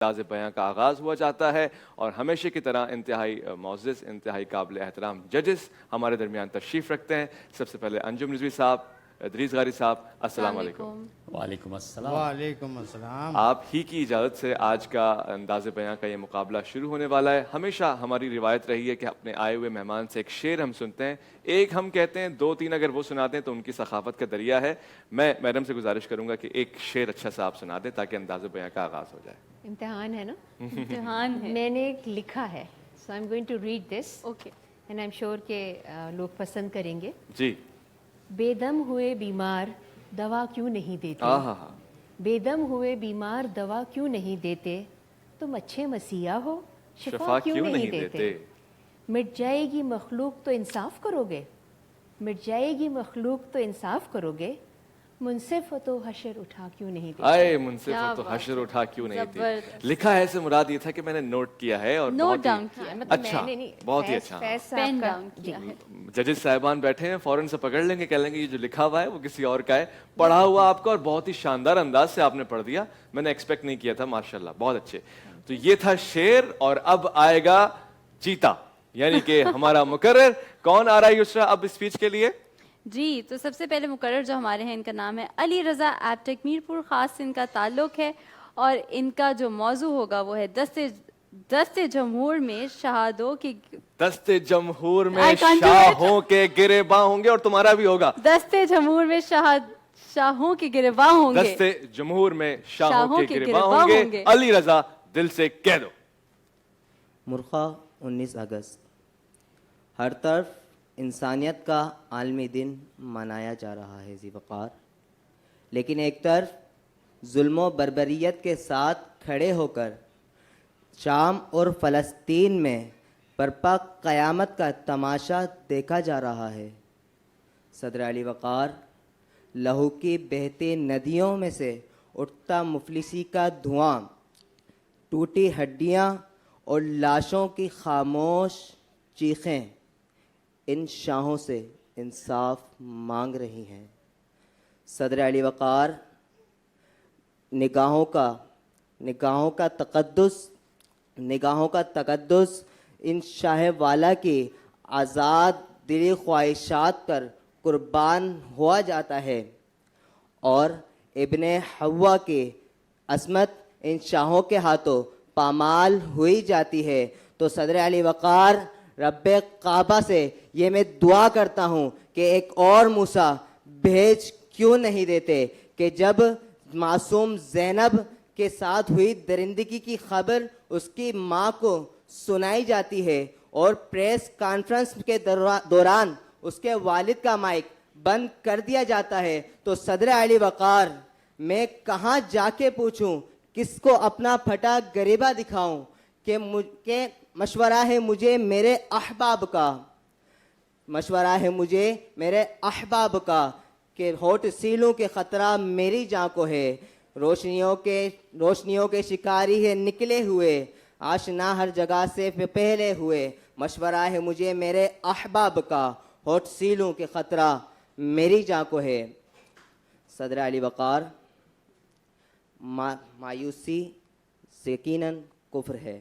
انداز بیاں کا آغاز ہوا جاتا ہے اور ہمیشہ کی طرح انتہائی معزز، انتہائی قابل احترام ججز ہمارے درمیان تشریف رکھتے ہیں۔ سب سے پہلے انجم رضوی صاحب، ادریس غاری صاحب، السلام علیکم۔ وعلیکم السلام۔ وعلیکم السلام۔ آپ ہی کی اجازت سے آج کا انداز بیاں کا یہ مقابلہ شروع ہونے والا ہے۔ ہمیشہ ہماری روایت رہی ہے کہ اپنے آئے ہوئے مہمان سے ایک شعر ہم سنتے ہیں، ایک ہم کہتے ہیں، دو تین اگر وہ سناتے ہیں تو ان کی سخاوت کا دریا ہے۔ میں میڈم سے گزارش کروں گا کہ ایک شعر اچھا سا آپ سنا دیں تاکہ انداز بیاں کا آغاز ہو جائے۔ امتحان ہے نا؟ امتحان ہے۔ میں نے ایک لکھا ہے، so I am going to read this okay, and I am sure کہ لوگ پسند کریں گے۔ جی۔ بے دم ہوئے بیمار دوا کیوں نہیں دیتے، ہاں، بے دم ہوئے بیمار دوا کیوں نہیں دیتے، تم اچھے مسیحا ہو شفا کیوں نہیں دیتے، مٹ جائے گی مخلوق تو انصاف کرو گے، مٹ جائے گی مخلوق تو انصاف کرو گے، منصف تو حشر اٹھا کیوں نہیں دیتے۔ آئے منصف تو حشر اٹھا کیوں نہیں تھی۔ لکھا ہے سے مراد یہ تھا کہ میں نے نوٹ کیا ہے اور نوٹ ڈاؤن کیا، اچھا، بہت ہی اچھا۔ پین ڈاؤن کیا ہے۔ ججز صاحبان بیٹھے ہیں، فوراً سے پکڑ لیں گے، کہہ لیں گے یہ جو لکھا ہوا ہے وہ کسی اور کا ہے، پڑھا ہوا آپ کا، اور بہت ہی شاندار انداز سے آپ نے پڑھ دیا، میں نے ایکسپیکٹ نہیں کیا تھا، ماشاءاللہ بہت اچھے۔ تو یہ تھا شعر، اور اب آئے گا چیتا، یعنی کہ ہمارا مقرر۔ کون آ رہا ہے یسرا اب اسپیچ کے لیے؟ جی، تو سب سے پہلے مقرر جو ہمارے ہیں، ان کا نام ہے علی رضا ایپٹیک، میرپور خاص سے ان کا تعلق ہے، اور ان کا جو موضوع ہوگا وہ ہے دست جمہور میں شہادوں کی، دست جمہور میں شاہوں کے گریباں ہوں گے، اور تمہارا بھی ہوگا، دست جمہور میں شاہوں کے گریباں ہوں گے، دست جمہور میں شاہوں کے گریباں ہوں گے، علی رضا دل سے کہہ دو۔ مرخہ 19 اگست، ہر طرف انسانیت کا عالمی دن منایا جا رہا ہے ذی وقار، لیکن ایک طرف ظلم و بربریت کے ساتھ کھڑے ہو کر شام اور فلسطین میں برپا قیامت کا تماشا دیکھا جا رہا ہے۔ صدر علی وقار، لہو کی بہتی ندیوں میں سے اٹھتا مفلسی کا دھواں، ٹوٹی ہڈیاں اور لاشوں کی خاموش چیخیں ان شاہوں سے انصاف مانگ رہی ہیں۔ صدر علی وقار، نگاہوں کا تقدس ان شاہ والا کی آزاد دلی خواہشات پر قربان ہوا جاتا ہے، اور ابن حوا کی عصمت ان شاہوں کے ہاتھوں پامال ہوئی جاتی ہے۔ تو صدر علی وقار، رب کعبہ سے یہ میں دعا کرتا ہوں کہ ایک اور موسیٰ بھیج کیوں نہیں دیتے، کہ جب معصوم زینب کے ساتھ ہوئی درندگی کی خبر اس کی ماں کو سنائی جاتی ہے، اور پریس کانفرنس کے دوران اس کے والد کا مائک بند کر دیا جاتا ہے، تو صدر علی وقار، میں کہاں جا کے پوچھوں، کس کو اپنا پھٹا غریبہ دکھاؤں، کہ مشورہ ہے مجھے میرے احباب کا، مشورہ ہے مجھے میرے احباب کا، کہ ہوٹ سیلوں کے خطرہ میری جاں کو ہے، روشنیوں کے شکاری ہے نکلے ہوئے، آشنا ہر جگہ سے پہلے ہوئے، مشورہ ہے مجھے میرے احباب کا، ہوٹ سیلوں کے خطرہ میری جاں کو ہے۔ صدر علی وقار، مایوسی یقیناً کفر ہے،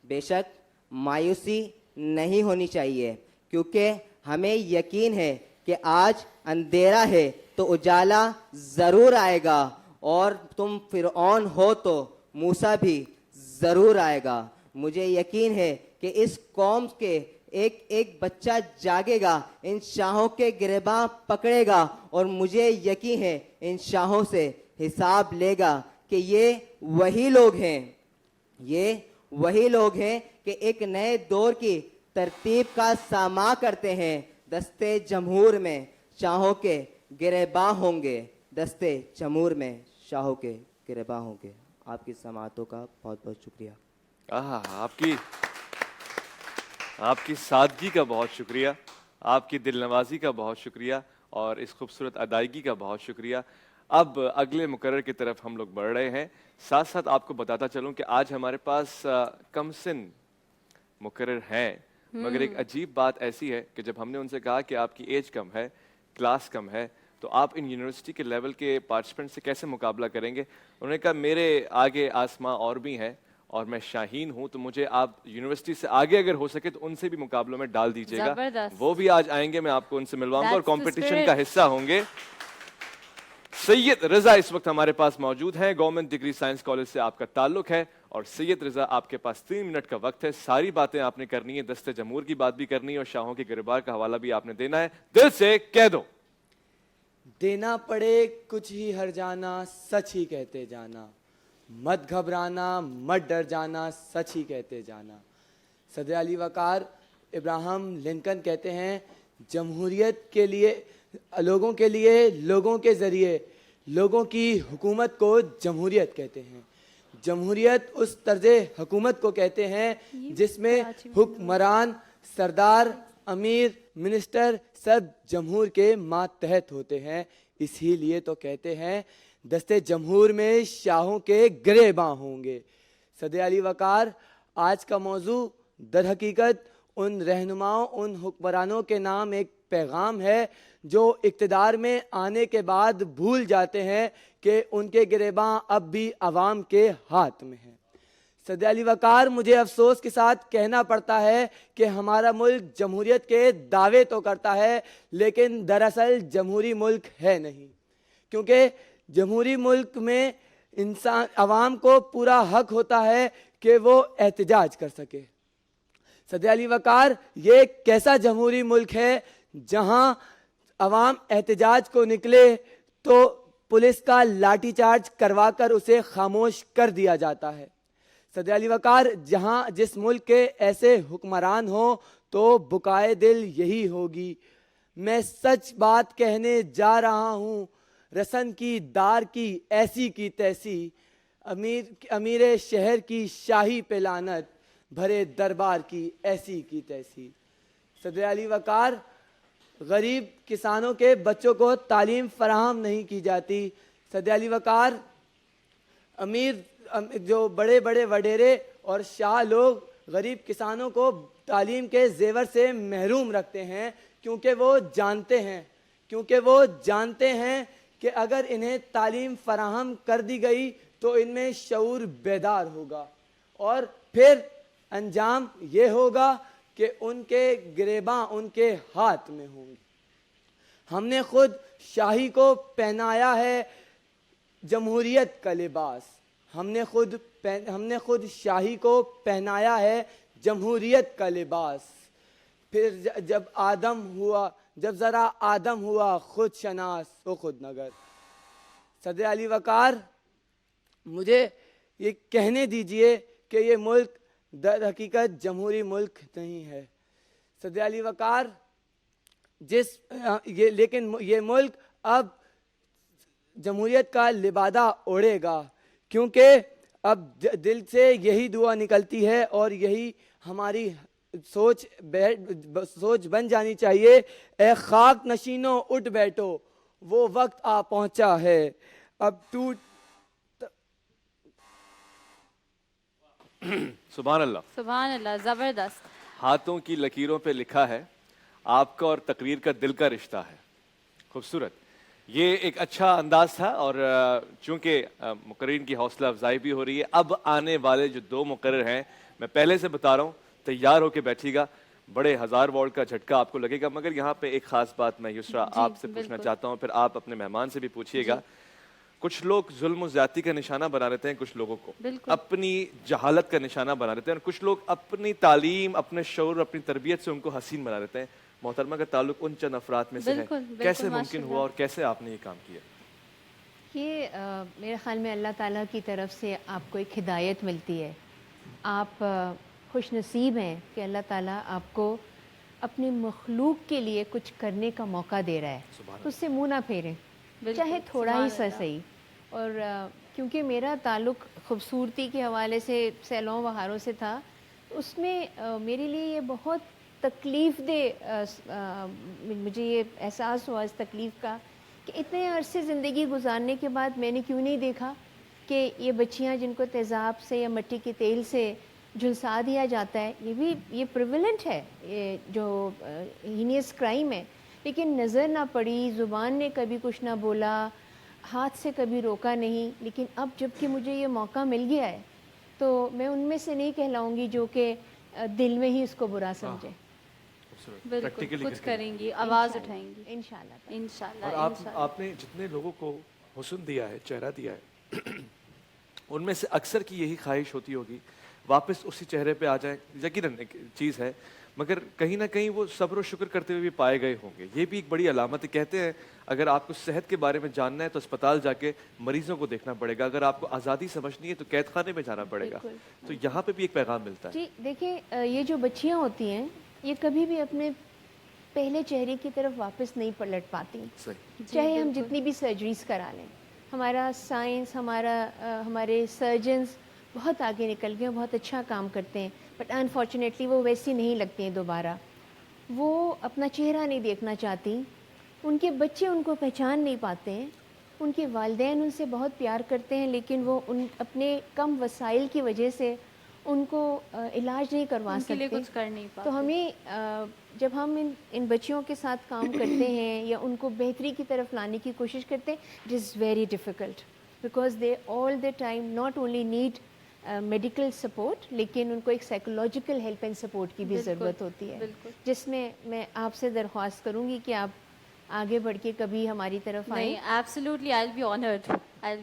بے شک مایوسی نہیں ہونی چاہیے، کیونکہ ہمیں یقین ہے کہ آج اندھیرا ہے تو اجالا ضرور آئے گا، اور تم فرعون ہو تو موسیٰ بھی ضرور آئے گا۔ مجھے یقین ہے کہ اس قوم کے ایک ایک بچہ جاگے گا، ان شاہوں کے گریباں پکڑے گا، اور مجھے یقین ہے ان شاہوں سے حساب لے گا، کہ یہ وہی لوگ ہیں کہ ایک نئے دور کی ترتیب کا ساماں کرتے ہیں۔ دستے جمہور میں شاہوں کے گریباں ہوں گے، دستے جمہور میں شاہوں کے گریباں ہوں گے۔ آپ کی سماعتوں کا بہت بہت شکریہ۔ آپ کی سادگی کا بہت شکریہ، آپ کی دل نوازی کا بہت شکریہ، اور اس خوبصورت ادائیگی کا بہت شکریہ۔ اب اگلے مقرر کی طرف ہم لوگ بڑھ رہے ہیں۔ ساتھ ساتھ آپ کو بتاتا چلوں کہ آج ہمارے پاس کم سن مقرر ہیں، مگر ایک عجیب بات ایسی ہے کہ جب ہم نے ان سے کہا کہ آپ کی ایج کم ہے، کلاس کم ہے، تو آپ ان یونیورسٹی کے لیول کے پارٹیسپینٹ سے کیسے مقابلہ کریں گے؟ انہوں نے کہا میرے آگے آسماں اور بھی ہیں اور میں شاہین ہوں، تو مجھے آپ یونیورسٹی سے آگے اگر ہو سکے تو ان سے بھی مقابلوں میں ڈال دیجیے گا. زبردست. وہ بھی آج آئیں گے، میں آپ کو ان سے ملواؤں گا اور That's the کمپٹیشن spirit. کا حصہ ہوں گے. سید رضا اس وقت ہمارے پاس موجود ہیں، گورنمنٹ ڈگری سائنس کالج سے آپ کا تعلق ہے، اور سید رضا آپ کے پاس 3 منٹ کا وقت ہے. ساری باتیں آپ نے کرنی ہے، دست جمہور کی بات بھی کرنی ہے اور شاہوں کے گربار کا حوالہ بھی آپ نے دینا ہے. دل سے کہہ دو. دینا پڑے کچھ ہی ہر جانا، سچ ہی کہتے جانا، مت گھبرانا مت ڈر جانا، سچ ہی کہتے جانا. صدر علی وقار ابراہم لنکن کہتے ہیں جمہوریت کے لیے، لوگوں کے لیے، لوگوں کے ذریعے لوگوں کی حکومت کو جمہوریت کہتے ہیں. جمہوریت اس طرز حکومت کو کہتے ہیں جس میں حکمران، سردار، امیر، منسٹر سب جمہور کے ماتحت ہوتے ہیں. اسی لیے تو کہتے ہیں دستے جمہور میں شاہوں کے گریباں ہوں گے. صدر علی وقار آج کا موضوع در حقیقت ان رہنماؤں، ان حکمرانوں کے نام ایک پیغام ہے جو اقتدار میں آنے کے بعد بھول جاتے ہیں کہ ان کے گریباں اب بھی عوام کے ہاتھ میں ہیں. صدر علی وقار مجھے افسوس کے ساتھ کہنا پڑتا ہے کہ ہمارا ملک جمہوریت کے دعوے تو کرتا ہے لیکن دراصل جمہوری ملک ہے نہیں، کیونکہ جمہوری ملک میں انسان، عوام کو پورا حق ہوتا ہے کہ وہ احتجاج کر سکے. صدر علی وقار یہ ایک کیسا جمہوری ملک ہے جہاں عوام احتجاج کو نکلے تو پولیس کا لاٹھی چارج کروا کر اسے خاموش کر دیا جاتا ہے. صدر علی وقار جہاں جس ملک کے ایسے حکمران ہوں تو بکائے دل یہی ہوگی. میں سچ بات کہنے جا رہا ہوں، رسن کی دار کی ایسی کی تیسی، امیر شہر کی شاہی پہ لعنت، بھرے دربار کی ایسی کی تیسی. صدر علی وقار غریب کسانوں کے بچوں کو تعلیم فراہم نہیں کی جاتی. صدر علی وقار جو بڑے بڑے وڈیرے اور شاہ لوگ غریب کسانوں کو تعلیم کے زیور سے محروم رکھتے ہیں کیونکہ وہ جانتے ہیں کہ اگر انہیں تعلیم فراہم کر دی گئی تو ان میں شعور بیدار ہوگا اور پھر انجام یہ ہوگا کہ ان کے گریباں ان کے ہاتھ میں ہوں گے. ہم نے خود شاہی کو پہنایا ہے جمہوریت کا لباس، ہم نے خود شاہی کو پہنایا ہے جمہوریت کا لباس. پھر جب ذرا آدم ہوا خود شناس و خود نگر. صدر علی وقار مجھے یہ کہنے دیجئے کہ یہ ملک در حقیقت جمہوری ملک نہیں ہے. صدر علی وقار لیکن یہ ملک اب جمہوریت کا لبادہ اوڑھے گا، کیونکہ اب دل سے یہی دعا نکلتی ہے اور یہی ہماری سوچ بن جانی چاہیے. اے خاک نشینوں اٹھ بیٹھو، وہ وقت آ پہنچا ہے. اب سبحان اللہ. سبحان اللہ، زبردست. ہاتھوں کی لکیروں پہ لکھا ہے آپ کا اور تقریر کا دل کا رشتہ ہے. خوبصورت. یہ ایک اچھا انداز تھا اور چونکہ مقررین کی حوصلہ افزائی بھی ہو رہی ہے، اب آنے والے جو 2 مقرر ہیں میں پہلے سے بتا رہا ہوں تیار ہو کے بیٹھیے گا. بڑے 1000 واٹ کا جھٹکا آپ کو لگے گا، مگر یہاں پہ ایک خاص بات میں یسرا آپ سے پوچھنا چاہتا ہوں، پھر آپ اپنے مہمان سے بھی پوچھیے گا. کچھ لوگ ظلم و زیادتی کا نشانہ بنا لیتے ہیں کچھ لوگوں کو، اپنی جہالت کا نشانہ بنا لیتے ہیں، اور کچھ لوگ اپنی تعلیم، اپنے شعور، اپنی تربیت سے ان کو حسین بنا لیتے ہیں. محترمہ کا تعلق ان چند افراد میں سے ہے، کیسے ممکن ہوا اور کیسے آپ نے یہ کام کیا؟ یہ میرے خیال میں اللہ تعالیٰ کی طرف سے آپ کو ایک ہدایت ملتی ہے. آپ خوش نصیب ہیں کہ اللہ تعالیٰ آپ کو اپنی مخلوق کے لیے کچھ کرنے کا موقع دے رہا ہے، تو اس سے منہ نہ پھیریں، چاہے تھوڑا ہی سا صحیح. اور کیونکہ میرا تعلق خوبصورتی کے حوالے سے سیلوں بہاروں سے تھا، اس میں میرے لیے یہ بہت تکلیف دہ، مجھے یہ احساس ہوا اس تکلیف کا کہ اتنے عرصے زندگی گزارنے کے بعد میں نے کیوں نہیں دیکھا کہ یہ بچیاں جن کو تیزاب سے یا مٹی کے تیل سے جھلسا دیا جاتا ہے، یہ بھی یہ پریویلنٹ ہے، یہ جو ہینیس کرائم ہے، لیکن نظر نہ پڑی, زبان نے کبھی کچھ نہ بولا, ہاتھ سے کبھی روکا نہیں. لیکن اب جب کہ مجھے یہ موقع مل گیا ہے تو میں ان میں سے نہیں کہلاؤں گی جو کہ دل میں ہی اس کو برا سمجھے. بالکل کچھ کریں گی, آواز اٹھائیں گی انشاءاللہ. انشاءاللہ. اور آپ نے جتنے لوگوں کو حسن دیا ہے, چہرہ دیا ہے, ان میں سے اکثر کی یہی خواہش ہوتی ہوگی واپس اسی چہرے پہ آ جائیں. یقیناً ایک چیز ہے, مگر کہیں نہ کہیں وہ صبر و شکر کرتے ہوئے بھی پائے گئے ہوں گے. یہ بھی ایک بڑی علامت ہے. کہتے ہیں اگر آپ کو صحت کے بارے میں جاننا ہے تو اسپتال جا کے مریضوں کو دیکھنا پڑے گا, اگر آپ کو آزادی سمجھنی ہے تو قید خانے میں جانا پڑے گا. تو یہاں پہ بھی ایک پیغام ملتا ہے. جی دیکھیں, یہ جو بچیاں ہوتی ہیں یہ کبھی بھی اپنے پہلے چہرے کی طرف واپس نہیں پلٹ پاتی, چاہے ہم جتنی بھی سرجریز کرا لیں. ہمارا سائنس, ہمارے سرجنز بہت آگے نکل گئے ہیں, بہت اچھا کام کرتے ہیں, بٹ انفارچونیٹلی وہ ویسی نہیں لگتی ہیں دوبارہ. وہ اپنا چہرہ نہیں دیکھنا چاہتی, ان کے بچے ان کو پہچان نہیں پاتے ہیں, ان کے والدین ان سے بہت پیار کرتے ہیں لیکن وہ اپنے کم وسائل کی وجہ سے ان کو علاج نہیں کروا ان کے لیے سکتے. کچھ کر نہیں پاتے. تو ہمیں جب ہم ان بچیوں کے ساتھ کام کرتے ہیں یا ان کو بہتری کی طرف لانے کی کوشش کرتے ہیں, it is very difficult because they all the time not only need medical support, لیکن ان کو ایک سائیکولوجیکل ہیلپ اینڈ سپورٹ کی بھی ضرورت ہوتی ہے, جس میں میں آپ سے درخواست کروں گی کہ آپ آگے بڑھ کے کبھی ہماری طرف آئیں. Absolutely, I will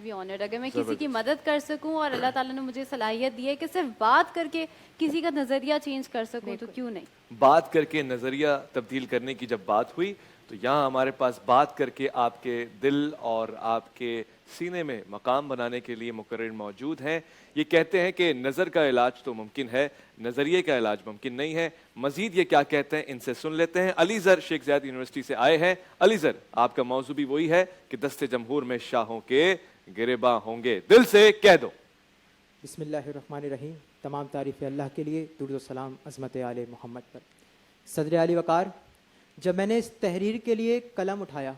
be honoured اگر میں کسی کی مدد کر سکوں اور اللہ تعالیٰ نے مجھے صلاحیت دی ہے کہ صرف بات کر کے کسی کا نظریہ چینج کر سکوں تو کیوں نہیں. بات کر کے نظریہ تبدیل کرنے کی جب بات ہوئی تو یہاں ہمارے پاس بات کر کے آپ کے دل اور آپ کے سینے میں مقام بنانے کے لیے مقرر موجود ہیں. یہ کہتے ہیں کہ نظر کا علاج تو ممکن ہے, نظریے کا علاج ممکن نہیں ہے. مزید یہ کیا کہتے ہیں ان سے سن لیتے ہیں. علی زر شیخ زاید یونیورسٹی سے آئے ہیں. علی زر, آپ کا موضوع بھی وہی ہے کہ دست جمہور میں شاہوں کے گریباں ہوں گے, دل سے کہہ دو. بسم اللہ الرحمن الرحیم. تمام تعریف اللہ کے لیے, درود و سلام عظمت آل محمد پر. صدر علی وقار, جب میں نے اس تحریر کے لیے قلم اٹھایا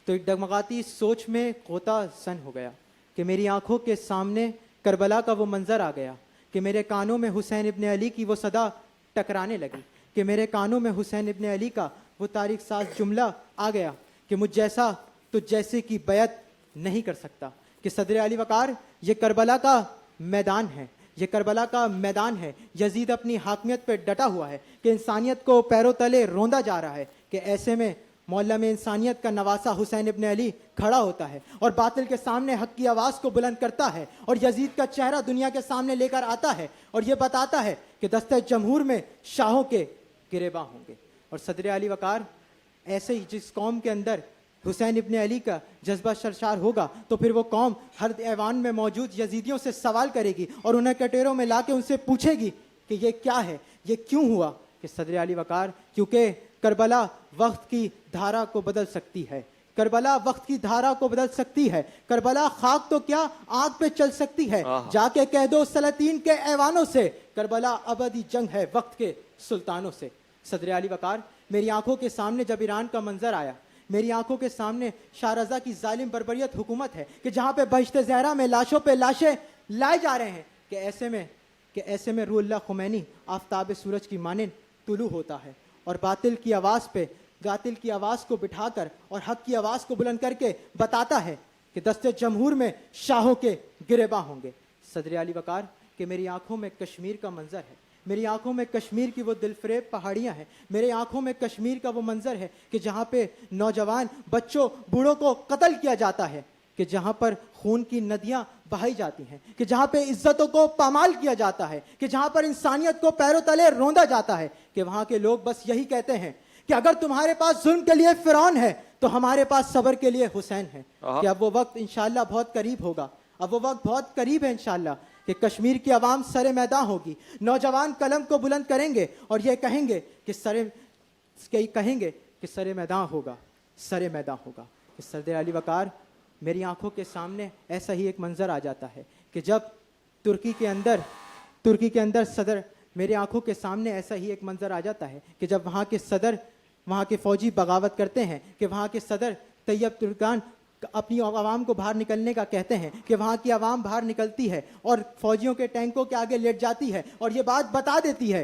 تو ایک ڈگمگاتی سوچ میں غوطہ زن ہو گیا کہ میری آنکھوں کے سامنے کربلا کا وہ منظر آ گیا, کہ میرے کانوں میں حسین ابن علی کی وہ صدا ٹکرانے لگی, کہ میرے کانوں میں حسین ابن علی کا وہ تاریخ ساز جملہ آ گیا کہ مجھ جیسا تو جیسے کی بیعت نہیں کر سکتا. کہ صدر علی وقار, یہ کربلا کا میدان ہے, یہ کربلا کا میدان ہے. یزید اپنی حاکمیت پہ ڈٹا ہوا ہے کہ انسانیت کو پیروں تلے روندا جا رہا ہے, کہ ایسے میں معلم انسانیت کا نواسا حسین ابن علی کھڑا ہوتا ہے اور باطل کے سامنے حق کی آواز کو بلند کرتا ہے, اور یزید کا چہرہ دنیا کے سامنے لے کر آتا ہے اور یہ بتاتا ہے کہ دست جمہور میں شاہوں کے گریباں ہوں گے. اور صدر علی وقار, ایسے ہی جس قوم کے اندر حسین ابن علی کا جذبہ سرشار ہوگا تو پھر وہ قوم ہر ایوان میں موجود یزیدیوں سے سوال کرے گی اور انہیں کٹیروں میں لا کے ان سے پوچھے گی کہ یہ کیا ہے, یہ کیوں ہوا. کہ صدر علی وقار, کیونکہ کربلا وقت کی دھارا کو بدل سکتی ہے, کربلا وقت کی دھارا کو بدل سکتی ہے. کربلا خاک تو کیا آگ پہ چل سکتی ہے, جا کے کہہ دو سلاطین کے ایوانوں سے, کربلا ابدی جنگ ہے وقت کے سلطانوں سے. صدر علی وقار, میری آنکھوں کے سامنے جب ایران کا منظر آیا, میری آنکھوں کے سامنے شاہ رضا کی ظالم بربریت حکومت ہے کہ جہاں پہ بہشت زہرا میں لاشوں پہ لاشیں لائے جا رہے ہیں, کہ ایسے میں روح اللہ خمینی آفتاب سورج کی مانند طلوع ہوتا ہے اور باطل کی آواز پہ باطل کی آواز کو بٹھا کر اور حق کی آواز کو بلند کر کے بتاتا ہے کہ دست جمہور میں شاہوں کے گریباں ہوں گے. صدر علی وقار, کہ میری آنکھوں میں کشمیر کا منظر ہے, میری آنکھوں میں کشمیر کی وہ دل فریب پہاڑیاں ہیں, میری آنکھوں میں کشمیر کا وہ منظر ہے کہ جہاں پہ نوجوان بچوں بوڑھوں کو قتل کیا جاتا ہے, کہ جہاں پر خون کی ندیاں بہائی جاتی ہیں, کہ جہاں پہ عزتوں کو پامال کیا جاتا ہے, کہ جہاں پر انسانیت کو پیروں تلے روندا جاتا ہے, کہ وہاں کے لوگ بس یہی کہتے ہیں کہ اگر تمہارے پاس ظلم کے لیے فرعون ہے تو ہمارے پاس صبر کے لیے حسین ہے. کہ اب وہ وقت انشاءاللہ بہت قریب ہوگا, اب وہ وقت بہت قریب ہے انشاءاللہ کہ کشمیر کی عوام سر میدان ہوگی, نوجوان قلم کو بلند کریں گے اور یہ کہیں گے کہ سر میدان ہوگا, سر میدان ہوگا. کہ صدر علی وقار, میری آنکھوں کے سامنے ایسا ہی ایک منظر آ جاتا ہے کہ جب ترکی کے اندر صدر, میری آنکھوں کے سامنے ایسا ہی ایک منظر آ جاتا ہے کہ جب وہاں کے فوجی بغاوت کرتے ہیں, کہ وہاں کے صدر طیب ترکان اپنی عوام کو باہر نکلنے کا کہتے ہیں, کہ وہاں کی عوام باہر نکلتی ہے اور فوجیوں کے ٹینکوں کے آگے لیٹ جاتی ہے اور یہ بات بتا دیتی ہے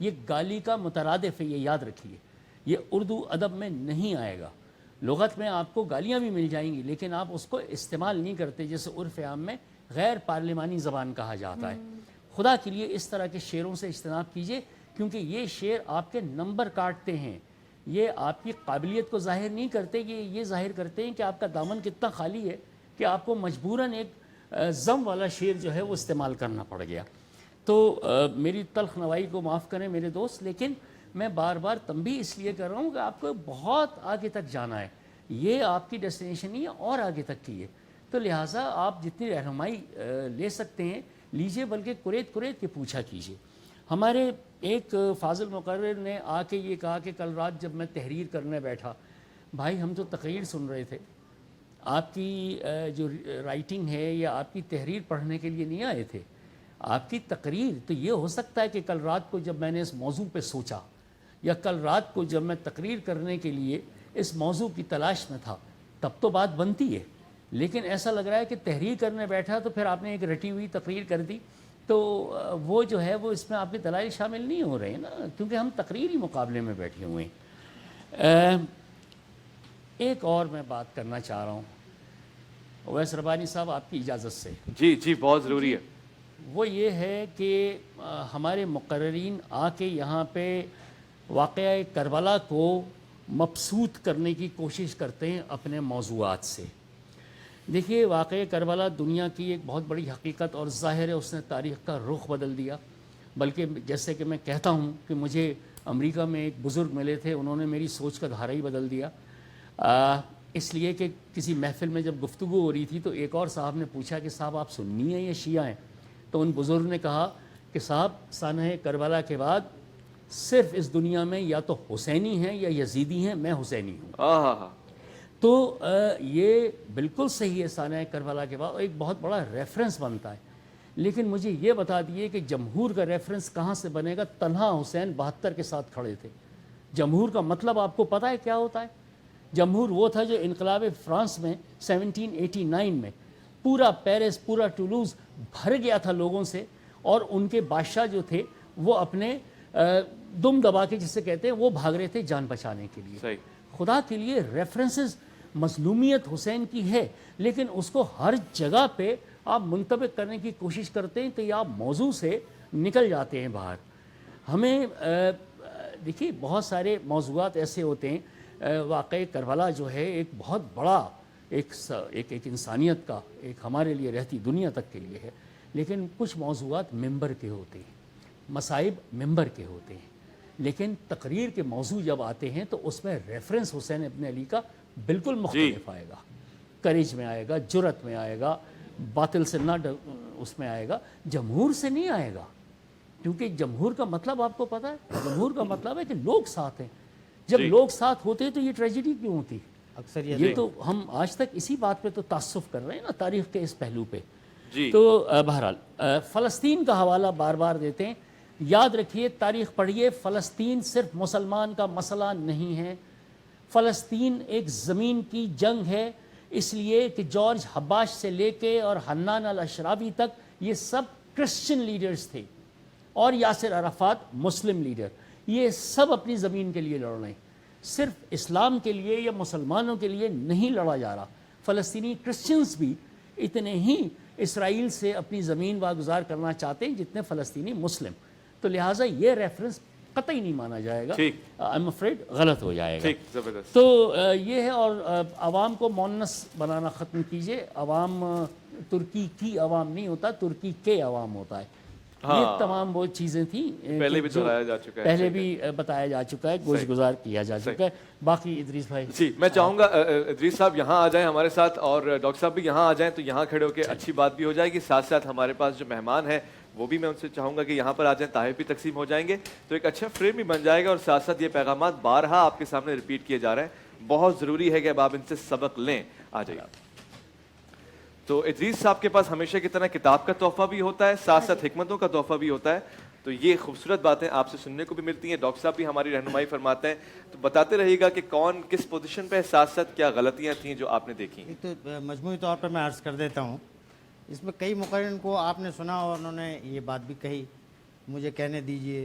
یہ گالی کا مترادف ہے، یہ یاد رکھیے. یہ اردو ادب میں نہیں آئے گا. لغت میں آپ کو گالیاں بھی مل جائیں گی لیکن آپ اس کو استعمال نہیں کرتے، جیسے عرف عام میں غیر پارلیمانی زبان کہا جاتا ہے. خدا کے لیے اس طرح کے شعروں سے اجتناب کیجیے، کیونکہ یہ شعر آپ کے نمبر کاٹتے ہیں. یہ آپ کی قابلیت کو ظاہر نہیں کرتے، یہ ظاہر کرتے ہیں کہ آپ کا دامن کتنا خالی ہے کہ آپ کو مجبوراً ایک ضم والا شعر جو ہے وہ استعمال کرنا پڑ گیا. تو میری تلخ نوائی کو معاف کریں میرے دوست، لیکن میں بار بار تنبیہ اس لیے کر رہا ہوں کہ آپ کو بہت آگے تک جانا ہے. یہ آپ کی ڈیسٹینیشن نہیں ہے، اور آگے تک کی ہے. تو لہٰذا آپ جتنی رہنمائی لے سکتے ہیں لیجئے، بلکہ قریت کے پوچھا کیجئے. ہمارے ایک فاضل مقرر نے آ کے یہ کہا کہ کل رات جب میں تحریر کرنے بیٹھا، بھائی ہم تو تقریر سن رہے تھے، آپ کی جو رائٹنگ ہے یا آپ کی تحریر پڑھنے کے لیے نہیں آئے تھے. آپ کی تقریر تو یہ ہو سکتا ہے کہ کل رات کو جب میں نے اس موضوع پہ سوچا، یا کل رات کو جب میں تقریر کرنے کے لیے اس موضوع کی تلاش میں تھا، تب تو بات بنتی ہے. لیکن ایسا لگ رہا ہے کہ تحریر کرنے بیٹھا تو پھر آپ نے ایک رٹی ہوئی تقریر کر دی، تو وہ جو ہے وہ اس میں آپ کے دلائل شامل نہیں ہو رہے ہیں نا، کیونکہ ہم تقریری مقابلے میں بیٹھے ہوئے ہیں. ایک اور میں بات کرنا چاہ رہا ہوں اویس ربانی صاحب، آپ کی اجازت سے. جی بہت ضروری ہے. وہ یہ ہے کہ ہمارے مقررین آ کے یہاں پہ واقعہ کربلا کو مبسوط کرنے کی کوشش کرتے ہیں اپنے موضوعات سے. دیکھیے، واقعہ کربلا دنیا کی ایک بہت بڑی حقیقت اور ظاہر ہے، اس نے تاریخ کا رخ بدل دیا. بلکہ جیسے کہ میں کہتا ہوں کہ مجھے امریکہ میں ایک بزرگ ملے تھے، انہوں نے میری سوچ کا دھارا ہی بدل دیا. اس لیے کہ کسی محفل میں جب گفتگو ہو رہی تھی تو ایک اور صاحب نے پوچھا کہ صاحب آپ سنی ہیں یا شیعہ ہیں؟ تو ان بزرگ نے کہا کہ صاحب سانحہ کربلا کے بعد صرف اس دنیا میں یا تو حسینی ہیں یا یزیدی ہیں، میں حسینی ہوں. تو یہ بالکل صحیح ہے، سانحہ کربلا کے بعد ایک بہت بڑا ریفرنس بنتا ہے. لیکن مجھے یہ بتا دیے کہ جمہور کا ریفرنس کہاں سے بنے گا؟ تنہا حسین 72 کے ساتھ کھڑے تھے. جمہور کا مطلب آپ کو پتہ ہے کیا ہوتا ہے؟ جمہور وہ تھا جو انقلاب فرانس میں 1789 میں پورا پیرس، پورا ٹولوز بھر گیا تھا لوگوں سے، اور ان کے بادشاہ جو تھے وہ اپنے دم دبا کے جسے کہتے ہیں وہ بھاگ رہے تھے جان بچانے کے لیے. خدا کے لیے ریفرنسز مظلومیت حسین کی ہے، لیکن اس کو ہر جگہ پہ آپ منطبق کرنے کی کوشش کرتے ہیں تو یہ آپ موضوع سے نکل جاتے ہیں باہر. ہمیں دیکھیے بہت سارے موضوعات ایسے ہوتے ہیں. واقعہ کربلا جو ہے ایک بہت بڑا ایک انسانیت کا، ایک ہمارے لیے رہتی دنیا تک کے لیے ہے، لیکن کچھ موضوعات ممبر کے ہوتے ہیں، مصائب ممبر کے ہوتے ہیں. لیکن تقریر کے موضوع جب آتے ہیں تو اس میں ریفرنس حسین ابن علی کا بالکل مختلف آئے گا. کریج میں آئے گا، جرت میں آئے گا، باطل سے نہ اس میں آئے گا. جمہور سے نہیں آئے گا، کیونکہ جمہور کا مطلب آپ کو پتہ ہے، جمہور کا مطلب ہے کہ لوگ ساتھ ہیں. جب لوگ ساتھ ہوتے ہیں تو یہ ٹریجڈی کیوں ہوتی؟ اکثر یہ تو ہم آج تک اسی بات پہ تو تعصب کر رہے ہیں نا، تاریخ کے اس پہلو پہ. تو بہرحال فلسطین کا حوالہ بار بار دیتے ہیں. یاد رکھیے، تاریخ پڑھیے، فلسطین صرف مسلمان کا مسئلہ نہیں ہے. فلسطین ایک زمین کی جنگ ہے، اس لیے کہ جارج حباش سے لے کے اور حنان الاشرافی تک یہ سب کرسچن لیڈرز تھے، اور یاسر عرفات مسلم لیڈر. یہ سب اپنی زمین کے لیے لڑ رہے ہیں. صرف اسلام کے لیے یا مسلمانوں کے لیے نہیں لڑا جا رہا. فلسطینی کرسچنز بھی اتنے ہی اسرائیل سے اپنی زمین واگزار کرنا چاہتے ہیں جتنے فلسطینی مسلم. تو لہٰذا یہ ریفرنس قطعی نہیں مانا جائے گا، I'm afraid غلط ہو جائے گا. تو یہ ہے. اور عوام کو مونس بنانا ختم کیجئے. عوام ترکی کی عوام نہیں ہوتا، ترکی کے عوام ہوتا ہے. یہ تمام وہ چیزیں تھیں، پہلے بھی بتایا جا چکا ہے، پہلے بھی بتایا جا چکا ہے، گوش گزار کیا جا چکا ہے. باقی ادریس بھائی. جی میں چاہوں گا ادریس صاحب یہاں آ جائیں ہمارے ساتھ، اور ڈاکٹر صاحب بھی یہاں آ جائیں تو یہاں کھڑے ہو کے اچھی بات بھی ہو جائے گی. ساتھ ساتھ ہمارے پاس جو مہمان ہیں وہ بھی میں ان سے چاہوں گا کہ یہاں پر آ جائیں، تحائف بھی تقسیم ہو جائیں گے تو ایک اچھا فریم بھی بن جائے گا. اور ساتھ ساتھ یہ پیغامات بارہا آپ کے سامنے ریپیٹ کیے جا رہے ہیں، بہت ضروری ہے کہ اب آپ ان سے سبق لیں. آ جائیے. تو ادریس صاحب کے پاس ہمیشہ کی طرح کتاب کا تحفہ بھی ہوتا ہے، ساتھ ساتھ حکمتوں کا تحفہ بھی ہوتا ہے. تو یہ خوبصورت باتیں آپ سے سننے کو بھی ملتی ہیں. ڈاکٹر صاحب بھی ہماری رہنمائی فرماتے ہیں. تو بتاتے رہیے گا کہ کون کس پوزیشن پہ، ساتھ ساتھ کیا غلطیاں تھیں جو آپ نے دیکھی. ایک تو مجموعی طور پر میں عرض کر دیتا ہوں، اس میں کئی مقررین کو آپ نے سنا اور انہوں نے یہ بات بھی کہی، مجھے کہنے دیجئے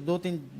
2-3